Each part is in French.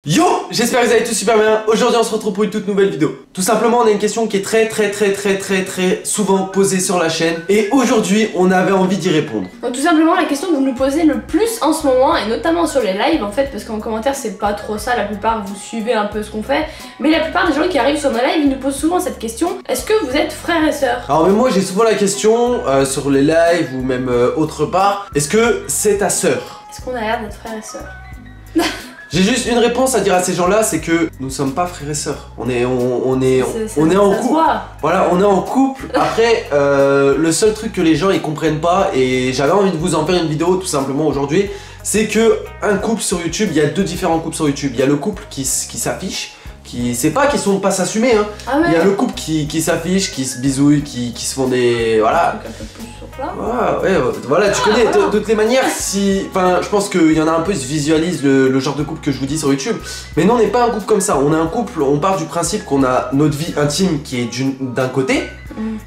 Yo, j'espère que vous allez tous super bien. Aujourd'hui on se retrouve pour une toute nouvelle vidéo. Tout simplement on a une question qui est très souvent posée sur la chaîne. Et aujourd'hui on avait envie d'y répondre. Donc tout simplement la question que vous nous posez le plus en ce moment, et notamment sur les lives en fait, parce qu'en commentaire c'est pas trop ça, la plupart vous suivez un peu ce qu'on fait. Mais la plupart des gens qui arrivent sur nos lives, ils nous posent souvent cette question: est-ce que vous êtes frères et sœurs? Alors mais moi j'ai souvent la question sur les lives ou même autre part: est-ce que c'est ta sœur? Est-ce qu'on a l'air d'être frères et sœurs? J'ai juste une réponse à dire à ces gens-là, c'est que nous sommes pas frères et sœurs. On est en couple. Voilà, on est en couple. Après, le seul truc que les gens ils comprennent pas, et j'avais envie de vous en faire une vidéo tout simplement aujourd'hui, c'est que un couple sur YouTube, il y a deux différents couples sur YouTube. Il y a le couple qui s'affiche, c'est pas qu'ils sont pas s'assumer, hein. Ah ouais. Il y a le couple qui s'affiche, qui se bisouille, qui se font des... voilà. Ouais, voilà, tu connais de toutes les manières. Enfin, je pense qu'il y en a un peu qui se visualisent le genre de couple que je vous dis sur YouTube. Mais nous on n'est pas un couple comme ça, on est un couple, on part du principe qu'on a notre vie intime qui est d'un côté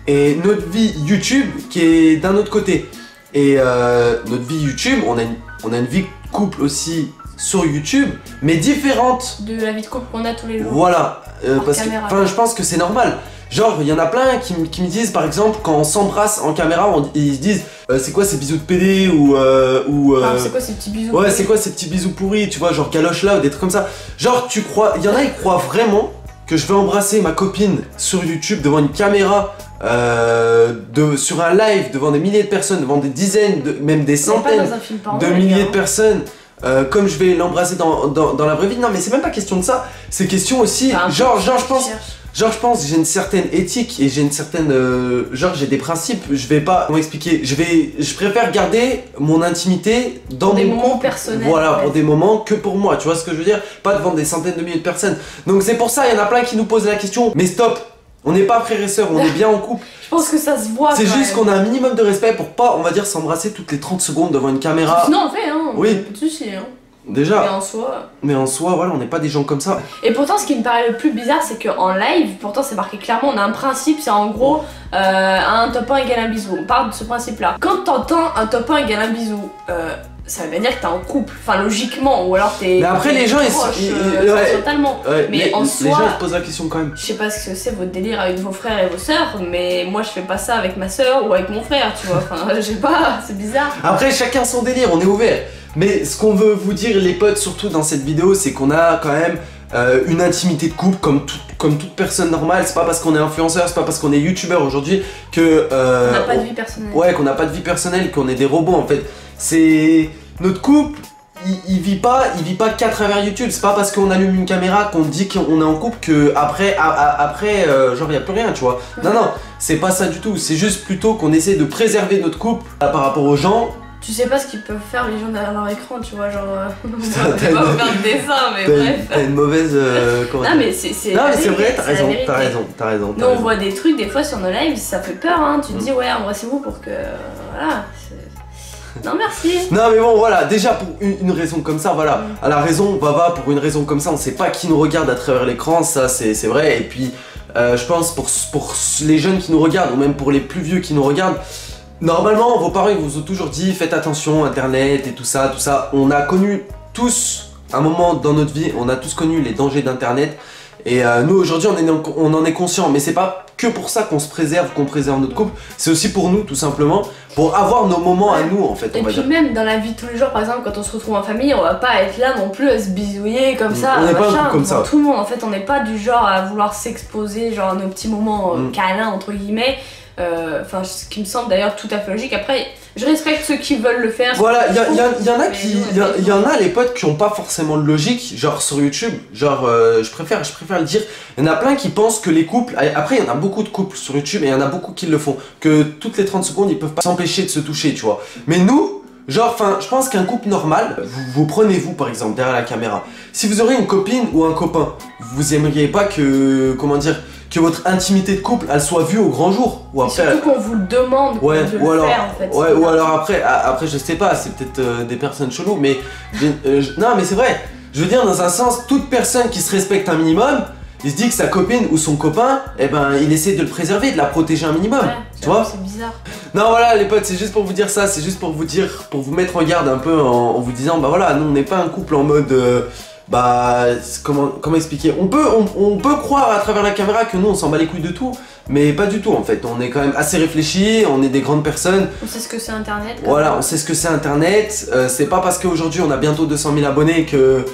et notre vie YouTube qui est d'un autre côté. Et notre vie YouTube, on a une vie couple aussi sur YouTube, mais différente de la vie de couple qu'on a tous les jours. Voilà, parce que je pense que c'est normal. Genre, il y en a plein qui me disent, par exemple, quand on s'embrasse en caméra, ils se disent c'est quoi ces bisous de PD ou c'est quoi ces petits bisous? Ouais, c'est quoi ces petits bisous pourris, tu vois, genre galoche là ou des trucs comme ça. Genre, tu crois, il y en a, ils croient vraiment que je vais embrasser ma copine sur YouTube devant une caméra, sur un live, devant des milliers de personnes, devant des dizaines, même des centaines de milliers de personnes. Comme je vais l'embrasser dans la vraie vie. Non mais c'est même pas question de ça, c'est question aussi, je pense j'ai une certaine éthique et j'ai une certaine, j'ai des principes, je vais pas, comment expliquer, je préfère garder mon intimité dans des moments personnels. Voilà, pour des moments que pour moi, tu vois ce que je veux dire, pas devant des centaines de milliers de personnes. Donc c'est pour ça, il y en a plein qui nous posent la question, mais stop, on n'est pas frères et sœurs, on est bien en couple. Je pense que ça se voit. C'est juste qu'on a un minimum de respect pour pas, on va dire, s'embrasser toutes les 30 secondes devant une caméra. Sinon on fait, hein, oui. Pas de soucis, hein. Déjà. Mais en soi, voilà, on n'est pas des gens comme ça. Et pourtant, ce qui me paraît le plus bizarre, c'est qu'en live, pourtant c'est marqué clairement, on a un principe, c'est en gros un top 1 égale un bisou. On part de ce principe-là. Quand t'entends un top 1 égale un bisou, ça veut bien dire que t'es en couple, enfin logiquement, ou alors t'es... Mais après les gens totalement. Ouais, mais en soi... Les gens se posent la question quand même. Je sais pas ce que c'est votre délire avec vos frères et vos sœurs, mais moi je fais pas ça avec ma sœur ou avec mon frère, tu vois, enfin je sais pas, c'est bizarre. Après chacun son délire, on est ouvert. Mais ce qu'on veut vous dire les potes, surtout dans cette vidéo, c'est qu'on a quand même une intimité de couple comme toute personne normale. C'est pas parce qu'on est influenceur, c'est pas parce qu'on est youtubeur aujourd'hui que... on n'a pas de vie personnelle. Ouais, qu'on n'a pas de vie personnelle, qu'on est des robots en fait. C'est... Notre couple, il vit pas qu'à travers YouTube. C'est pas parce qu'on allume une caméra qu'on dit qu'on est en couple que après genre y a plus rien, tu vois. Non, c'est pas ça du tout. C'est juste plutôt qu'on essaie de préserver notre couple par rapport aux gens. Tu sais pas ce qu'ils peuvent faire les gens derrière leur écran, tu vois, genre... on va pas faire de dessin, mais bref. T'as une mauvaise... non mais c'est vrai, t'as raison. Nous on voit des trucs des fois sur nos lives, ça fait peur, hein. Tu te dis ouais, embrassez-vous pour que... voilà. Non merci. Non mais bon voilà, déjà pour une raison comme ça, voilà. À la raison, Vava, pour une raison comme ça, on sait pas qui nous regarde à travers l'écran, ça c'est vrai. Et puis je pense pour les jeunes qui nous regardent, ou même pour les plus vieux qui nous regardent, normalement, vos parents ils vous ont toujours dit faites attention, internet et tout ça. On a connu tous, un moment dans notre vie, on a tous connu les dangers d'internet. Et nous aujourd'hui on en est conscient, mais c'est pas que pour ça qu'on se préserve, qu'on préserve notre couple. C'est aussi pour nous tout simplement, pour avoir nos moments à nous en fait. Et puis même dans la vie de tous les jours, par exemple quand on se retrouve en famille, on va pas être là non plus à se bisouiller comme ça, on n'est pas un couple comme ça. Tout le monde en fait, on n'est pas du genre à vouloir s'exposer, genre à nos petits moments câlins entre guillemets. Enfin, ce qui me semble d'ailleurs tout à fait logique. Après, je respecte ceux qui veulent le faire. Voilà, il y en a les potes qui ont pas forcément de logique, genre sur YouTube. Genre, je préfère le dire. Il y en a plein qui pensent que les couples. Après, il y en a beaucoup de couples sur YouTube et il y en a beaucoup qui le font. Que toutes les 30 secondes, ils peuvent pas s'empêcher de se toucher, tu vois. Mais nous, genre, enfin, je pense qu'un couple normal, vous prenez vous par exemple derrière la caméra. Si vous aurez une copine ou un copain, vous aimeriez pas que, comment dire, que votre intimité de couple elle soit vue au grand jour, ou après, surtout qu'on vous le demande de le faire en fait. Ouais, ou alors après je sais pas, c'est peut-être des personnes cheloues, mais non mais c'est vrai, je veux dire dans un sens, toute personne qui se respecte un minimum, il se dit que sa copine ou son copain, eh ben il essaie de le préserver, de la protéger un minimum, tu vois. C'est bizarre. Non voilà les potes, c'est juste pour vous dire ça, c'est juste pour vous dire, pour vous mettre en garde un peu en vous disant bah voilà, nous on n'est pas un couple en mode bah comment expliquer, on peut croire à travers la caméra que nous on s'en bat les couilles de tout, mais pas du tout en fait. On est quand même assez réfléchi, on est des grandes personnes. On sait ce que c'est internet. Voilà, on sait ce que c'est internet. C'est pas parce qu'aujourd'hui on a bientôt 200 000 abonnés que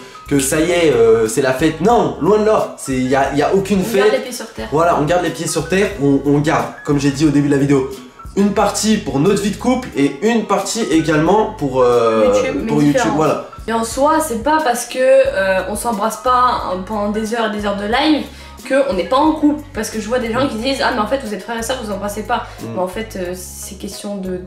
ça y est, c'est la fête. Non, loin de là. Il y a aucune fête. On garde les pieds sur terre. Voilà, on garde les pieds sur terre. On garde, comme j'ai dit au début de la vidéo, une partie pour notre vie de couple et une partie également pour YouTube. Voilà. Et en soi, c'est pas parce que on s'embrasse pas pendant des heures et des heures de live qu'on n'est pas en couple. Parce que je vois des gens qui disent ah mais en fait vous êtes frères et sœurs, vous embrassez pas. Mais en fait c'est question de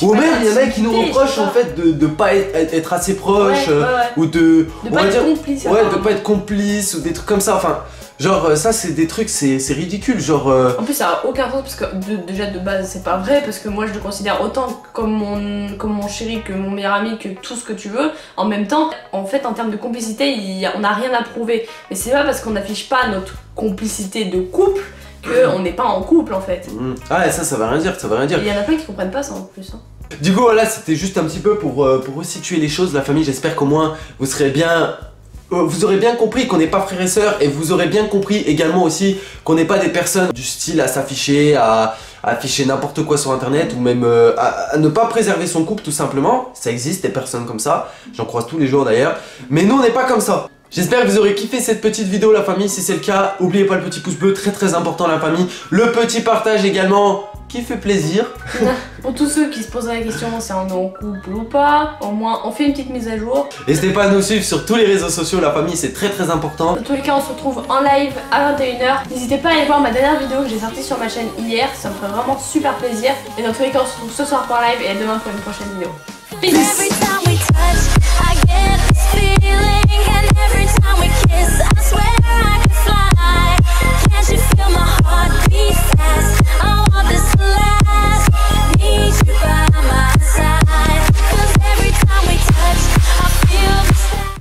ou même il y en a qui nous reprochent en fait de pas être assez proches, ou de pas être complice. Ouais, de pas être complice ou des trucs comme ça. Enfin, genre ça c'est des trucs, c'est ridicule, genre En plus ça a aucun sens parce que déjà de base c'est pas vrai, parce que moi je le considère autant comme mon chéri, que mon meilleur ami, que tout ce que tu veux. En même temps, en fait en termes de complicité, on n'a rien à prouver. Mais c'est pas parce qu'on n'affiche pas notre complicité de couple qu'on n'est pas en couple en fait. Ah ça va rien dire, ça va rien dire. Il y en a plein qui comprennent pas ça en plus. Du coup voilà, c'était juste un petit peu pour resituer les choses, la famille. J'espère qu'au moins vous serez bien... Vous aurez bien compris qu'on n'est pas frères et sœurs, et vous aurez bien compris également aussi qu'on n'est pas des personnes du style à s'afficher, à afficher n'importe quoi sur internet, ou même à ne pas préserver son couple tout simplement. Ça existe des personnes comme ça, j'en croise tous les jours d'ailleurs, mais nous on n'est pas comme ça. J'espère que vous aurez kiffé cette petite vidéo la famille. Si c'est le cas, n'oubliez pas le petit pouce bleu, très important la famille. Le petit partage également qui fait plaisir. Pour tous ceux qui se poseraient la question si on est en couple ou pas, au moins on fait une petite mise à jour. N'hésitez pas à nous suivre sur tous les réseaux sociaux, la famille c'est très important. Dans tous les cas on se retrouve en live à 21h. N'hésitez pas à aller voir ma dernière vidéo que j'ai sortie sur ma chaîne hier, ça me ferait vraiment super plaisir. Et dans tous les cas on se retrouve ce soir pour live et à demain pour une prochaine vidéo. Peace.